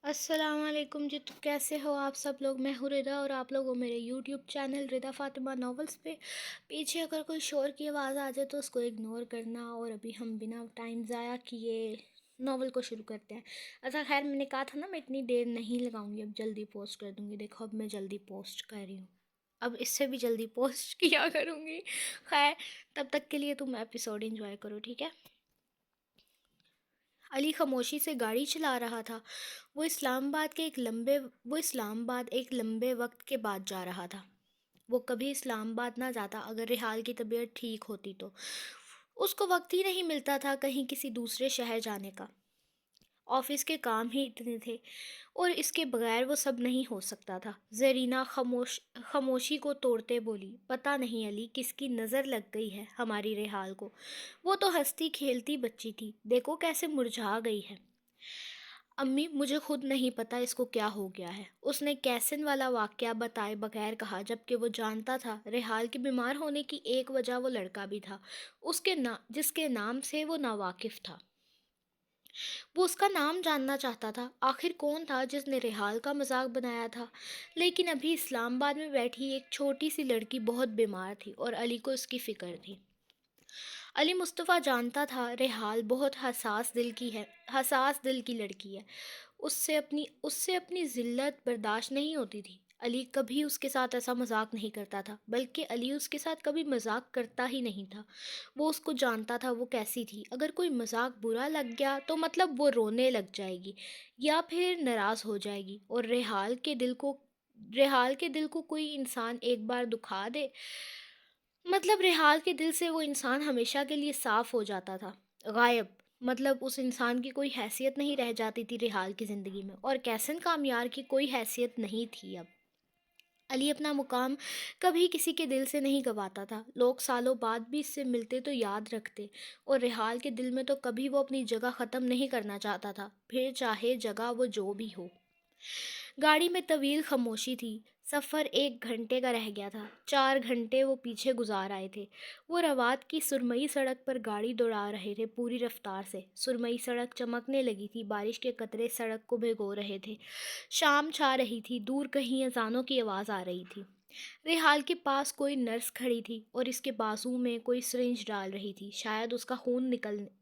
السلام علیکم جی، تو کیسے ہو آپ سب لوگ؟ میں ہوں رضا اور آپ لوگ ہو میرے یوٹیوب چینل رضا فاطمہ ناولس پہ۔ پیچھے اگر کوئی شور کی آواز آ جائے تو اس کو اگنور کرنا، اور ابھی ہم بنا ٹائم ضائع کیے ناول کو شروع کرتے ہیں۔ اچھا خیر، میں نے کہا تھا نا میں اتنی دیر نہیں لگاؤں گی، اب جلدی پوسٹ کر دوں گی۔ دیکھو اب میں جلدی پوسٹ کر رہی ہوں، اب اس سے بھی جلدی پوسٹ کیا کروں گی۔ خیر، تب تک کے لیے تم ایپیسوڈ انجوائے کرو، ٹھیک ہے؟ علی خاموشی سے گاڑی چلا رہا تھا۔ وہ اسلام آباد ایک لمبے وقت کے بعد جا رہا تھا۔ وہ کبھی اسلام آباد نہ جاتا اگر ریحال کی طبیعت ٹھیک ہوتی تو۔ اس کو وقت ہی نہیں ملتا تھا کہیں کسی دوسرے شہر جانے کا۔ آفس کے کام ہی اتنے تھے اور اس کے بغیر وہ سب نہیں ہو سکتا تھا۔ زرینہ خاموشی کو توڑتے بولی، پتہ نہیں علی کس کی نظر لگ گئی ہے ہماری ریحال کو۔ وہ تو ہنستی کھیلتی بچی تھی، دیکھو کیسے مرجھا گئی ہے۔ امی مجھے خود نہیں پتہ اس کو کیا ہو گیا ہے، اس نے کیسن والا واقعہ بتائے بغیر کہا، جبکہ وہ جانتا تھا ریحال کے بیمار ہونے کی ایک وجہ وہ لڑکا بھی تھا جس کے نام سے وہ ناواقف تھا۔ وہ اس کا نام جاننا چاہتا تھا، آخر کون تھا جس نے ریحال کا مذاق بنایا تھا؟ لیکن ابھی اسلام آباد میں بیٹھی ایک چھوٹی سی لڑکی بہت بیمار تھی اور علی کو اس کی فکر تھی۔ علی مصطفیٰ جانتا تھا ریحال بہت حساس دل کی لڑکی ہے، اس سے اپنی ذلت برداشت نہیں ہوتی تھی۔ علی کبھی اس کے ساتھ ایسا مذاق نہیں کرتا تھا، بلکہ علی اس کے ساتھ کبھی مذاق کرتا ہی نہیں تھا۔ وہ اس کو جانتا تھا وہ کیسی تھی، اگر کوئی مذاق برا لگ گیا تو مطلب وہ رونے لگ جائے گی یا پھر ناراض ہو جائے گی، اور ریحال کے دل کو کوئی انسان ایک بار دکھا دے، مطلب ریحال کے دل سے وہ انسان ہمیشہ کے لیے صاف ہو جاتا تھا، غائب۔ مطلب اس انسان کی کوئی حیثیت نہیں رہ جاتی تھی ریحال کی زندگی میں، اور کیسن کامیار کی کوئی حیثیت نہیں تھی اب۔ علی اپنا مقام کبھی کسی کے دل سے نہیں گنواتا تھا، لوگ سالوں بعد بھی اس سے ملتے تو یاد رکھتے، اور ریحال کے دل میں تو کبھی وہ اپنی جگہ ختم نہیں کرنا چاہتا تھا، پھر چاہے جگہ وہ جو بھی ہو۔ گاڑی میں طویل خاموشی تھی۔ سفر 1 گھنٹے کا رہ گیا تھا، 4 گھنٹے وہ پیچھے گزار آئے تھے۔ وہ رواد کی سرمئی سڑک پر گاڑی دوڑا رہے تھے پوری رفتار سے۔ سرمئی سڑک چمکنے لگی تھی، بارش کے قطرے سڑک کو بھگو رہے تھے۔ شام چھا رہی تھی، دور کہیں اذانوں کی آواز آ رہی تھی۔ ریحال کے پاس کوئی نرس کھڑی تھی اور اس کے بازو میں کوئی سرنج ڈال رہی تھی، شاید اس کا خون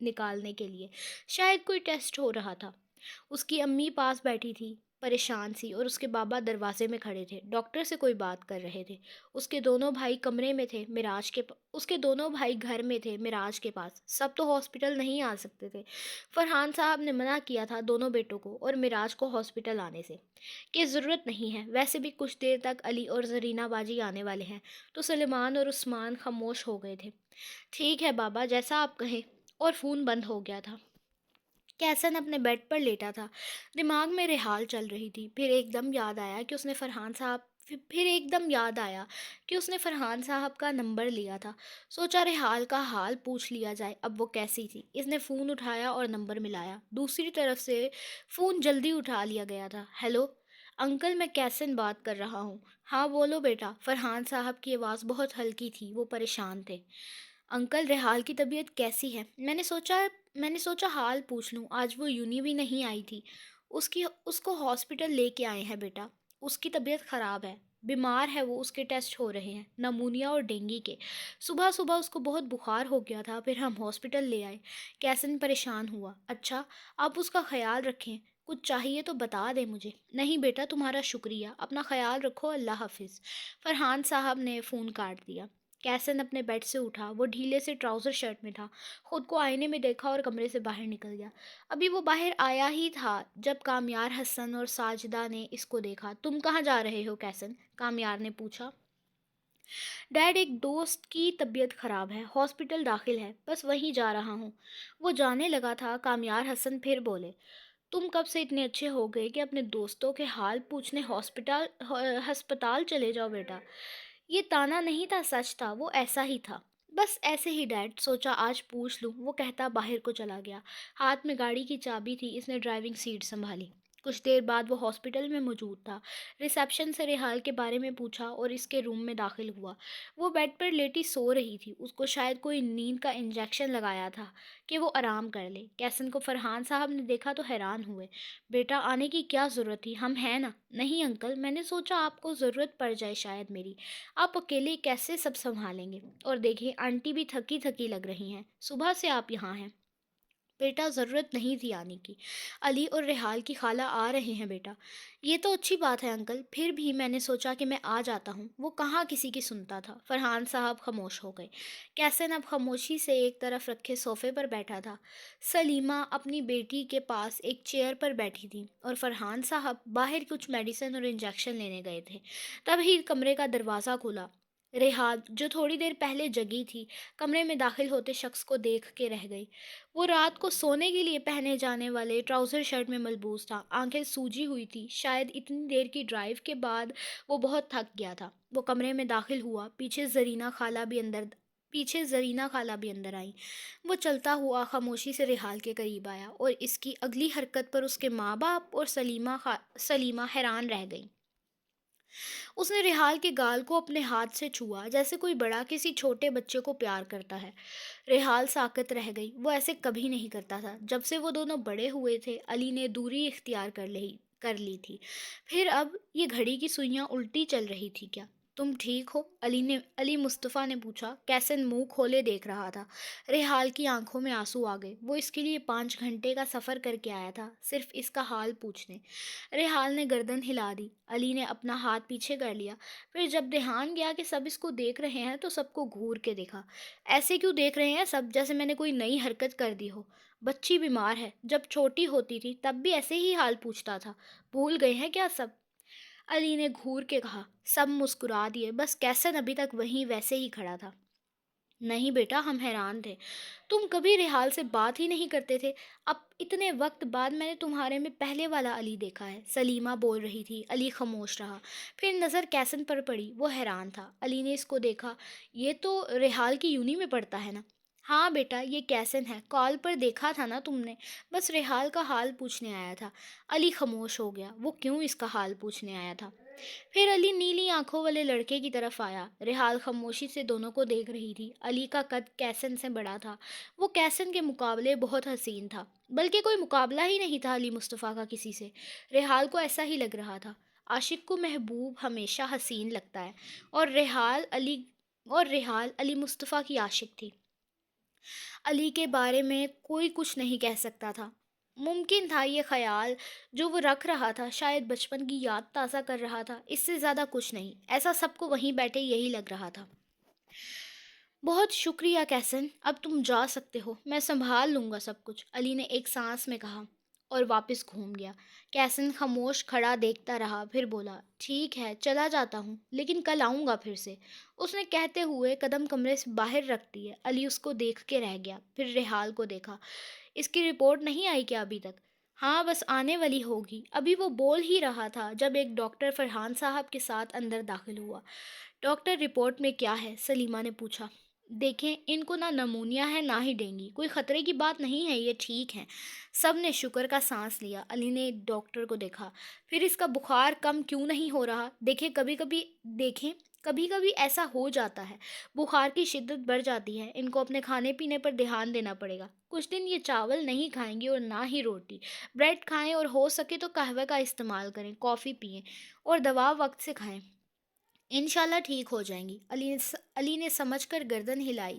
نکالنے کے لیے، شاید کوئی ٹیسٹ ہو رہا تھا۔ اس کی امی پاس بیٹھی تھی، پریشان سی، اور اس کے بابا دروازے میں کھڑے تھے، ڈاکٹر سے کوئی بات کر رہے تھے۔ اس کے دونوں بھائی گھر میں تھے معراج کے پاس۔ سب تو ہاسپٹل نہیں آ سکتے تھے، فرحان صاحب نے منع کیا تھا دونوں بیٹوں کو اور معراج کو ہاسپٹل آنے سے، کہ ضرورت نہیں ہے، ویسے بھی کچھ دیر تک علی اور زرینہ باجی آنے والے ہیں۔ تو سلیمان اور عثمان خاموش ہو گئے تھے۔ ٹھیک ہے بابا، جیسا آپ کہیں، اور فون بند ہو گیا تھا۔ کیسن اپنے بیڈ پر لیٹا تھا، دماغ میں ریحال چل رہی تھی۔ پھر ایک دم یاد آیا کہ اس نے فرحان صاحب کا نمبر لیا تھا۔ سوچا ریحال کا حال پوچھ لیا جائے، اب وہ کیسی تھی۔ اس نے فون اٹھایا اور نمبر ملایا، دوسری طرف سے فون جلدی اٹھا لیا گیا تھا۔ ہیلو انکل، میں کیسن بات کر رہا ہوں۔ ہاں بولو بیٹا۔ فرحان صاحب کی آواز بہت ہلکی تھی، وہ پریشان تھے۔ انکل، ریحال کی طبیعت کیسی ہے؟ میں نے سوچا حال پوچھ لوں، آج وہ یونی بھی نہیں آئی تھی۔ اس کو ہاسپٹل لے کے آئے ہیں بیٹا، اس کی طبیعت خراب ہے، بیمار ہے وہ، اس کے ٹیسٹ ہو رہے ہیں، نمونیا اور ڈینگی کے۔ صبح صبح اس کو بہت بخار ہو گیا تھا، پھر ہم ہاسپٹل لے آئے۔ کیسن پریشان ہوا۔ اچھا، آپ اس کا خیال رکھیں، کچھ چاہیے تو بتا دیں مجھے۔ نہیں بیٹا، تمہارا شکریہ، اپنا خیال رکھو، اللہ حافظ۔ فرحان صاحب نے فون کاٹ دیا۔ کیسن اپنے بیڈ سے اٹھا، وہ ڈھیلے سے ٹراؤزر شرٹ میں تھا، خود کو آئینے میں دیکھا اور کمرے سے باہر نکل گیا۔ ابھی وہ باہر آیا ہی تھا جب کامیار حسن اور ساجدہ نے اس کو دیکھا۔ تم کہاں جا رہے ہو کیسن؟ کامیار نے پوچھا۔ ڈیڈ، ایک دوست کی طبیعت خراب ہے، ہاسپٹل داخل ہے، بس وہیں جا رہا ہوں۔ وہ جانے لگا تھا، کامیار حسن پھر بولے، تم کب سے اتنے اچھے ہو گئے کہ اپنے دوستوں کے حال پوچھنے ہسپتال چلے جاؤ بیٹا؟ یہ تانا نہیں تھا، سچ تھا، وہ ایسا ہی تھا۔ بس ایسے ہی ڈیڈ، سوچا آج پوچھ لوں، وہ کہتا باہر کو چلا گیا۔ ہاتھ میں گاڑی کی چابی تھی، اس نے ڈرائیونگ سیٹ سنبھالی۔ کچھ دیر بعد وہ ہاسپٹل میں موجود تھا۔ ریسیپشن سے ریحال کے بارے میں پوچھا اور اس کے روم میں داخل ہوا۔ وہ بیڈ پر لیٹی سو رہی تھی۔ اس کو شاید کوئی نیند کا انجیکشن لگایا تھا کہ وہ آرام کر لے۔ کیسن کو فرحان صاحب نے دیکھا تو حیران ہوئے۔ بیٹا آنے کی کیا ضرورت تھی؟ ہم ہیں نا؟ نہیں انکل، میں نے سوچا آپ کو ضرورت پڑ جائے شاید میری۔ آپ اکیلے کیسے سب سنبھالیں گے؟ اور دیکھیں آنٹی بھی تھکی تھکی لگ رہی ہیں، صبح سے آپ یہاں ہیں۔ بیٹا ضرورت نہیں تھی آنے کی، علی اور ریحال کی خالہ آ رہے ہیں بیٹا۔ یہ تو اچھی بات ہے انکل، پھر بھی میں نے سوچا کہ میں آ جاتا ہوں۔ وہ کہاں کسی کی سنتا تھا۔ فرحان صاحب خاموش ہو گئے۔ کیسن اب خاموشی سے ایک طرف رکھے صوفے پر بیٹھا تھا۔ سلیمہ اپنی بیٹی کے پاس ایک چیئر پر بیٹھی تھی اور فرحان صاحب باہر کچھ میڈیسن اور انجیکشن لینے گئے تھے۔ تبھی کمرے کا دروازہ کھلا۔ ریحال جو تھوڑی دیر پہلے جگی تھی، کمرے میں داخل ہوتے شخص کو دیکھ کے رہ گئی۔ وہ رات کو سونے کے لیے پہنے جانے والے ٹراؤزر شرٹ میں ملبوس تھا۔ آنکھیں سوجی ہوئی تھی، شاید اتنی دیر کی ڈرائیو کے بعد وہ بہت تھک گیا تھا۔ وہ کمرے میں داخل ہوا، پیچھے زرینہ خالہ بھی اندر آئیں۔ وہ چلتا ہوا خاموشی سے ریحال کے قریب آیا اور اس کی اگلی حرکت پر اس کے ماں باپ اور سلیمہ حیران رہ گئیں۔ اس نے ریحال کے گال کو اپنے ہاتھ سے چھوا جیسے کوئی بڑا کسی چھوٹے بچے کو پیار کرتا ہے۔ ریحال ساکت رہ گئی۔ وہ ایسے کبھی نہیں کرتا تھا۔ جب سے وہ دونوں بڑے ہوئے تھے علی نے دوری اختیار کر لی تھی۔ پھر اب یہ گھڑی کی سوئیاں الٹی چل رہی تھی کیا؟ تم ٹھیک ہو؟ علی مصطفیٰ نے پوچھا۔ کیسن منہ کھولے دیکھ رہا تھا۔ ریحال کی آنکھوں میں آنسو آ گئے۔ وہ اس کے لیے 5 گھنٹے کا سفر کر کے آیا تھا صرف اس کا حال پوچھنے۔ ریحال نے گردن ہلا دی۔ علی نے اپنا ہاتھ پیچھے کر لیا۔ پھر جب دھیان گیا کہ سب اس کو دیکھ رہے ہیں تو سب کو گھور کے دیکھا۔ ایسے کیوں دیکھ رہے ہیں سب، جیسے میں نے کوئی نئی حرکت کر دی ہو؟ بچی بیمار ہے، جب چھوٹی ہوتی تھی تب بھی ایسے ہی حال پوچھتا تھا، بھول گئے ہیں کیا سب؟ علی نے گھور کے کہا۔ سب مسکرا دیے، بس کیسن ابھی تک وہیں ویسے ہی کھڑا تھا۔ نہیں بیٹا، ہم حیران تھے، تم کبھی ریحال سے بات ہی نہیں کرتے تھے۔ اب اتنے وقت بعد میں نے تمہارے میں پہلے والا علی دیکھا ہے۔ سلیمہ بول رہی تھی۔ علی خاموش رہا۔ پھر نظر کیسن پر پڑی۔ وہ حیران تھا۔ علی نے اس کو دیکھا۔ یہ تو ریحال کی یونی میں پڑھتا ہے نا؟ ہاں بیٹا، یہ کیسن ہے، کال پر دیکھا تھا نا تم نے، بس ریحال کا حال پوچھنے آیا تھا۔ علی خاموش ہو گیا۔ وہ کیوں اس کا حال پوچھنے آیا تھا؟ پھر علی نیلی آنکھوں والے لڑکے کی طرف آیا۔ ریحال خاموشی سے دونوں کو دیکھ رہی تھی۔ علی کا قد کیسن سے بڑا تھا۔ وہ کیسن کے مقابلے بہت حسین تھا، بلکہ کوئی مقابلہ ہی نہیں تھا علی مصطفیٰ کا کسی سے۔ ریحال کو ایسا ہی لگ رہا تھا۔ عاشق کو محبوب ہمیشہ حسین لگتا ہے، اور ریحال علی مصطفیٰ کی عاشق تھی۔ علی کے بارے میں کوئی کچھ نہیں کہہ سکتا تھا۔ ممکن تھا یہ خیال جو وہ رکھ رہا تھا شاید بچپن کی یاد تازہ کر رہا تھا، اس سے زیادہ کچھ نہیں۔ ایسا سب کو وہیں بیٹھے یہی لگ رہا تھا۔ بہت شکریہ کیسن، اب تم جا سکتے ہو، میں سنبھال لوں گا سب کچھ، علی نے ایک سانس میں کہا اور واپس گھوم گیا۔ کیسن خاموش کھڑا دیکھتا رہا، پھر بولا، ٹھیک ہے چلا جاتا ہوں، لیکن کل آؤں گا پھر سے۔ اس نے کہتے ہوئے قدم کمرے سے باہر رکھ دیے۔ علی اس کو دیکھ کے رہ گیا، پھر ریحال کو دیکھا۔ اس کی رپورٹ نہیں آئی کیا ابھی تک؟ ہاں بس آنے والی ہوگی، ابھی وہ بول ہی رہا تھا جب ایک ڈاکٹر فرحان صاحب کے ساتھ اندر داخل ہوا۔ ڈاکٹر رپورٹ میں کیا ہے؟ سلیمہ نے پوچھا۔ دیکھیں ان کو نہ نمونیا ہے نہ ہی ڈینگی، کوئی خطرے کی بات نہیں ہے، یہ ٹھیک ہیں۔ سب نے شکر کا سانس لیا۔ علی نے ڈاکٹر کو دیکھا۔ پھر اس کا بخار کم کیوں نہیں ہو رہا؟ دیکھیں کبھی کبھی ایسا ہو جاتا ہے، بخار کی شدت بڑھ جاتی ہے، ان کو اپنے کھانے پینے پر دھیان دینا پڑے گا۔ کچھ دن یہ چاول نہیں کھائیں گے اور نہ ہی روٹی، بریڈ کھائیں اور ہو سکے تو قہوے کا استعمال کریں، کافی پئیں اور دوا وقت سے کھائیں، انشاءاللہ ٹھیک ہو جائیں گی۔ علی نے سمجھ کر گردن ہلائی۔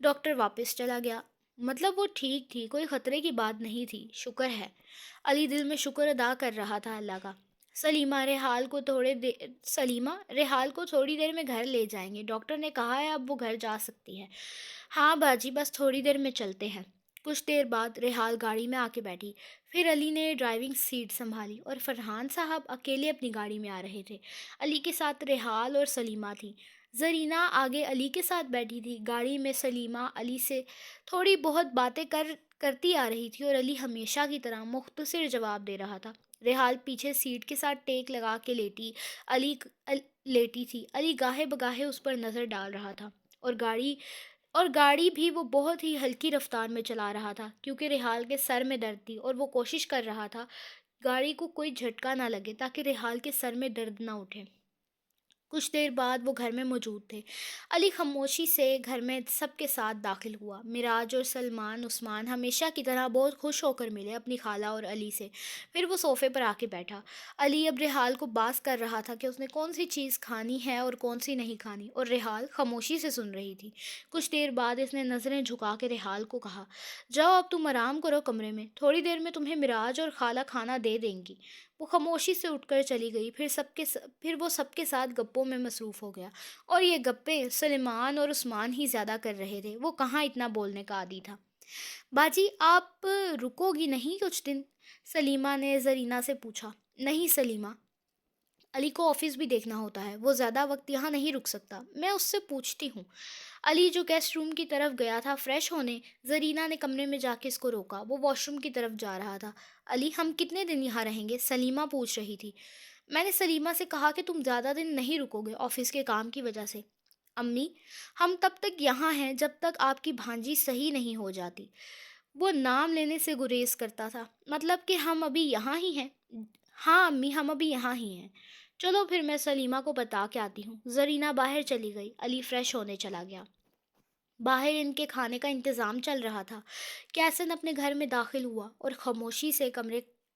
ڈاکٹر واپس چلا گیا۔ مطلب وہ ٹھیک تھی، کوئی خطرے کی بات نہیں تھی، شکر ہے۔ علی دل میں شکر ادا کر رہا تھا اللہ کا۔ سلیمہ ریحال کو تھوڑی دیر میں گھر لے جائیں گے، ڈاکٹر نے کہا ہے اب وہ گھر جا سکتی ہے۔ ہاں باجی، بس تھوڑی دیر میں چلتے ہیں۔ کچھ دیر بعد ریحال گاڑی میں آ کے بیٹھی۔ پھر علی نے ڈرائیونگ سیٹ سنبھالی اور فرحان صاحب اکیلے اپنی گاڑی میں آ رہے تھے۔ علی کے ساتھ ریحال اور سلیمہ تھی۔ زرینہ آگے علی کے ساتھ بیٹھی تھی۔ گاڑی میں سلیمہ علی سے تھوڑی بہت باتیں کرتی آ رہی تھی اور علی ہمیشہ کی طرح مختصر جواب دے رہا تھا۔ ریحال پیچھے سیٹ کے ساتھ ٹیک لگا کے لیٹی تھی۔ علی گاہے بگاہے اس پر نظر ڈال رہا تھا اور گاڑی اور گاڑی بھی وہ بہت ہی ہلکی رفتار میں چلا رہا تھا کیونکہ ریحال کے سر میں درد تھی اور وہ کوشش کر رہا تھا گاڑی کو کوئی جھٹکا نہ لگے تاکہ ریحال کے سر میں درد نہ اٹھے۔ کچھ دیر بعد وہ گھر میں موجود تھے۔ علی خاموشی سے گھر میں سب کے ساتھ داخل ہوا۔ معراج اور سلمان عثمان ہمیشہ کی طرح بہت خوش ہو کر ملے اپنی خالہ اور علی سے۔ پھر وہ صوفے پر آ کے بیٹھا۔ علی اب ریحال کو باز کر رہا تھا کہ اس نے کون سی چیز کھانی ہے اور کون سی نہیں کھانی، اور ریحال خاموشی سے سن رہی تھی۔ کچھ دیر بعد اس نے نظریں جھکا کے ریحال کو کہا، جاؤ اب تم آرام کرو کمرے میں، تھوڑی دیر میں تمہیں معراج اور خالہ کھانا دے دیں گی۔ وہ خاموشی سے اٹھ کر چلی گئی۔ پھر وہ سب کے ساتھ گپوں میں مصروف ہو گیا، اور یہ گپیں سلیمان اور عثمان ہی زیادہ کر رہے تھے، وہ کہاں اتنا بولنے کا عادی تھا۔ باجی آپ رکو گی نہیں کچھ دن؟ سلیمہ نے زرینہ سے پوچھا۔ نہیں سلیمہ، علی کو آفس بھی دیکھنا ہوتا ہے، وہ زیادہ وقت یہاں نہیں رک سکتا، میں اس سے پوچھتی ہوں۔ علی جو گیسٹ روم کی طرف گیا تھا فریش ہونے، زرینہ نے کمرے میں جا کے اس کو روکا، وہ واش روم کی طرف جا رہا تھا۔ علی ہم کتنے دن یہاں رہیں گے؟ سلیمہ پوچھ رہی تھی۔ میں نے سلیمہ سے کہا کہ تم زیادہ دن نہیں رکو گے آفس کے کام کی وجہ سے۔ امی، ہم تب تک یہاں ہیں جب تک آپ کی بھانجی صحیح نہیں ہو جاتی۔ وہ نام لینے سے گریز کرتا تھا۔ مطلب کہ ہم ابھی یہاں ہی ہیں؟ ہاں امی، ہم ابھی یہاں ہی ہیں۔ چلو پھر میں سلیمہ کو بتا کے آتی ہوں۔ زرینہ باہر چلی گئی۔ علی فریش ہونے چلا گیا۔ باہر ان کے کھانے کا انتظام چل رہا تھا۔ کیسن اپنے گھر میں داخل ہوا اور خاموشی سے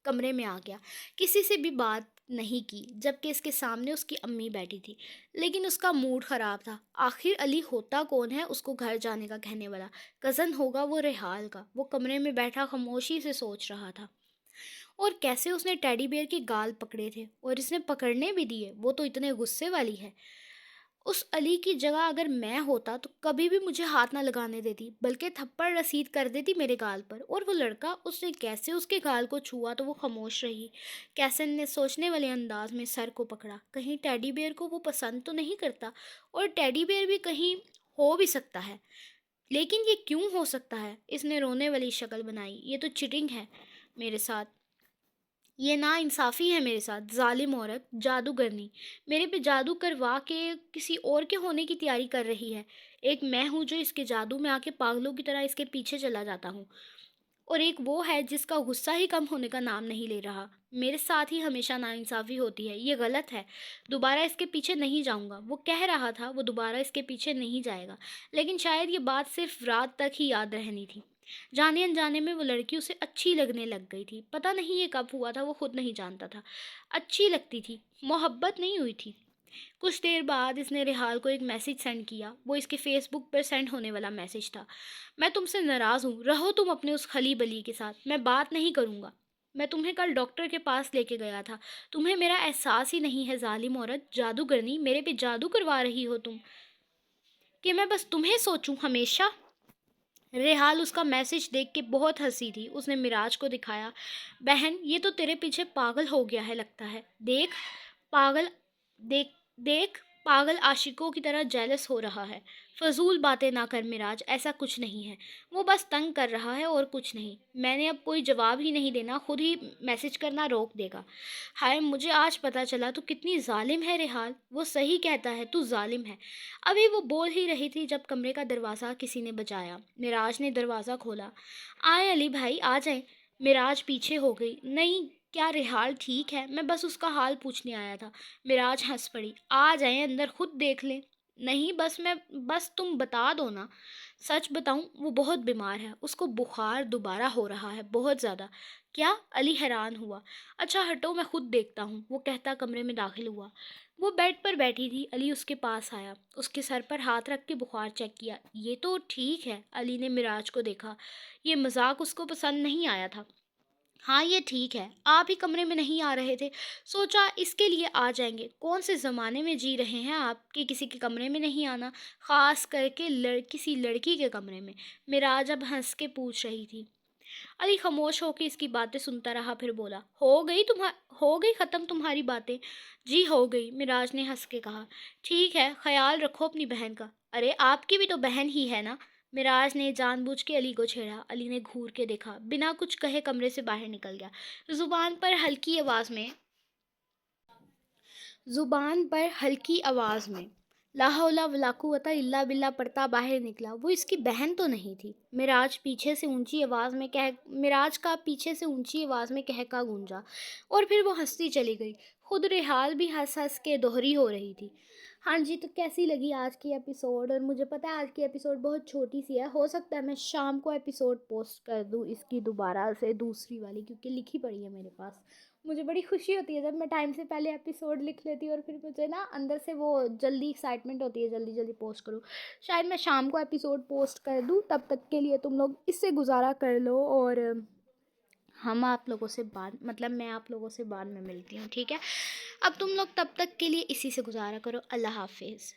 کمرے میں آ گیا۔ کسی سے بھی بات نہیں کی جبکہ اس کے سامنے اس کی امی بیٹھی تھی، لیکن اس کا موڈ خراب تھا۔ آخر علی ہوتا کون ہے اس کو گھر جانے کا کہنے والا؟ کزن ہوگا وہ ریحال کا۔ وہ کمرے میں بیٹھا خاموشی سے سوچ رہا تھا۔ اور کیسے اس نے ٹیڈی بیئر کے گال پکڑے تھے اور اس نے پکڑنے بھی دیے، وہ تو اتنے غصے والی ہے۔ اس علی کی جگہ اگر میں ہوتا تو کبھی بھی مجھے ہاتھ نہ لگانے دیتی، بلکہ تھپڑ رسید کر دیتی میرے گال پر۔ اور وہ لڑکا، اس نے کیسے اس کے گال کو چھوا تو وہ خاموش رہی۔ کیسن نے سوچنے والے انداز میں سر کو پکڑا۔ کہیں ٹیڈی بیئر کو وہ پسند تو نہیں کرتا، اور ٹیڈی بیئر بھی کہیں ہو بھی سکتا ہے، لیکن یہ کیوں ہو سکتا ہے؟ اس نے رونے والی شکل بنائی۔ یہ تو چیٹنگ ہے میرے ساتھ، یہ نا انصافی ہے میرے ساتھ، ظالم عورت، جادوگرنی، میرے پہ جادو کروا کے کسی اور کے ہونے کی تیاری کر رہی ہے۔ ایک میں ہوں جو اس کے جادو میں آ کے پاگلوں کی طرح اس کے پیچھے چلا جاتا ہوں، اور ایک وہ ہے جس کا غصہ ہی کم ہونے کا نام نہیں لے رہا۔ میرے ساتھ ہی ہمیشہ ناانصافی ہوتی ہے، یہ غلط ہے۔ دوبارہ اس کے پیچھے نہیں جاؤں گا۔ وہ کہہ رہا تھا وہ دوبارہ اس کے پیچھے نہیں جائے گا، لیکن شاید یہ بات صرف رات تک ہی یاد رہنی تھی۔ جانے انجانے میں وہ لڑکی اسے اچھی لگنے لگ گئی تھی۔ پتہ نہیں یہ کب ہوا تھا، وہ خود نہیں جانتا تھا۔ اچھی لگتی تھی، محبت نہیں ہوئی تھی۔ کچھ دیر بعد اس نے ریحال کو ایک میسج سینڈ کیا۔ وہ اس کے فیس بک پر سینڈ ہونے والا میسج تھا۔ میں تم سے ناراض ہوں، رہو تم اپنے اس خلی بلی کے ساتھ، میں بات نہیں کروں گا۔ میں تمہیں کل ڈاکٹر کے پاس لے کے گیا تھا، تمہیں میرا احساس ہی نہیں ہے، ظالم عورت، جادوگرنی، میرے پہ جادو کروا رہی ہو تم، کہ میں بس تمہیں سوچوں ہمیشہ۔ ریحال اس کا میسج دیکھ کے بہت ہنسی تھی۔ اس نے معراج کو دکھایا۔ بہن، یہ تو تیرے پیچھے پاگل ہو گیا ہے لگتا ہے، دیکھ پاگل، دیکھ دیکھ پاگل عاشقوں کی طرح جیلس ہو رہا ہے۔ فضول باتیں نہ کر معراج، ایسا کچھ نہیں ہے، وہ بس تنگ کر رہا ہے اور کچھ نہیں۔ میں نے اب کوئی جواب ہی نہیں دینا، خود ہی میسج کرنا روک دے گا۔ ہائے، مجھے آج پتہ چلا تو کتنی ظالم ہے ریحال، وہ صحیح کہتا ہے، تو ظالم ہے۔ ابھی وہ بول ہی رہی تھی جب کمرے کا دروازہ کسی نے بجایا۔ معراج نے دروازہ کھولا۔ آئیں علی بھائی، آ جائیں۔ معراج پیچھے ہو گئی۔ نہیں، کیا ریحال ٹھیک ہے؟ میں بس اس کا حال پوچھنے آیا تھا۔ معراج ہنس پڑی۔ آ جائیں اندر، خود دیکھ لیں۔ نہیں، بس تم بتا دو نا۔ سچ بتاؤں، وہ بہت بیمار ہے، اس کو بخار دوبارہ ہو رہا ہے، بہت زیادہ۔ کیا؟ علی حیران ہوا۔ اچھا ہٹو، میں خود دیکھتا ہوں، وہ کہتا کمرے میں داخل ہوا۔ وہ بیڈ پر بیٹھی تھی۔ علی اس کے پاس آیا، اس کے سر پر ہاتھ رکھ کے بخار چیک کیا۔ یہ تو ٹھیک ہے۔ علی نے معراج کو دیکھا۔ یہ مذاق اس کو پسند نہیں آیا تھا۔ ہاں یہ ٹھیک ہے، آپ ہی کمرے میں نہیں آ رہے تھے، سوچا اس کے لیے آ جائیں گے۔ کون سے زمانے میں جی رہے ہیں آپ کہ کسی کے کمرے میں نہیں آنا، خاص کر کے کسی لڑکی کے کمرے میں؟ معراج اب ہنس کے پوچھ رہی تھی۔ علی خاموش ہو کے اس کی باتیں سنتا رہا، پھر بولا، ہو گئی ختم تمہاری باتیں؟ جی ہو گئی، معراج نے ہنس کے کہا۔ ٹھیک ہے، خیال رکھو اپنی بہن کا۔ ارے آپ کی بھی تو بہن ہی ہے نا؟ معراج نے جان بوجھ کے علی کو چھیڑا۔ علی نے گھور کے دیکھا، بنا کچھ کہے کمرے سے باہر نکل گیا۔ زبان پر ہلکی آواز میں، لا حول ولا قوت الا باللہ پڑھتا باہر نکلا۔ وہ اس کی بہن تو نہیں تھی؟ معراج کا پیچھے سے اونچی آواز میں کہکا گونجا، اور پھر وہ ہنستی چلی گئی۔ خود ریحال بھی ہنس ہنس کے دوہری ہو رہی تھی۔ ہاں جی، تو کیسی لگی آج کی ایپیسوڈ؟ اور مجھے پتہ ہے آج کی ایپیسوڈ بہت چھوٹی سی ہے، ہو سکتا ہے میں شام کو ایپیسوڈ پوسٹ کر دوں اس کی دوبارہ سے دوسری والی، کیونکہ لکھی پڑی ہے میرے پاس۔ مجھے بڑی خوشی ہوتی ہے جب میں ٹائم سے پہلے ایپیسوڈ لکھ لیتی ہوں، اور پھر مجھے نا اندر سے وہ جلدی ایکسائٹمنٹ ہوتی ہے جلدی جلدی پوسٹ کروں۔ شاید میں شام کو ایپیسوڈ پوسٹ کر دوں، تب تک کے لیے تم لوگ اس سے گزارا کر لو، اور ہم آپ لوگوں سے میں آپ لوگوں سے بعد میں ملتی ہوں، ٹھیک ہے؟ اب تم لوگ تب تک کے لیے اسی سے گزارا کرو۔ اللہ حافظ۔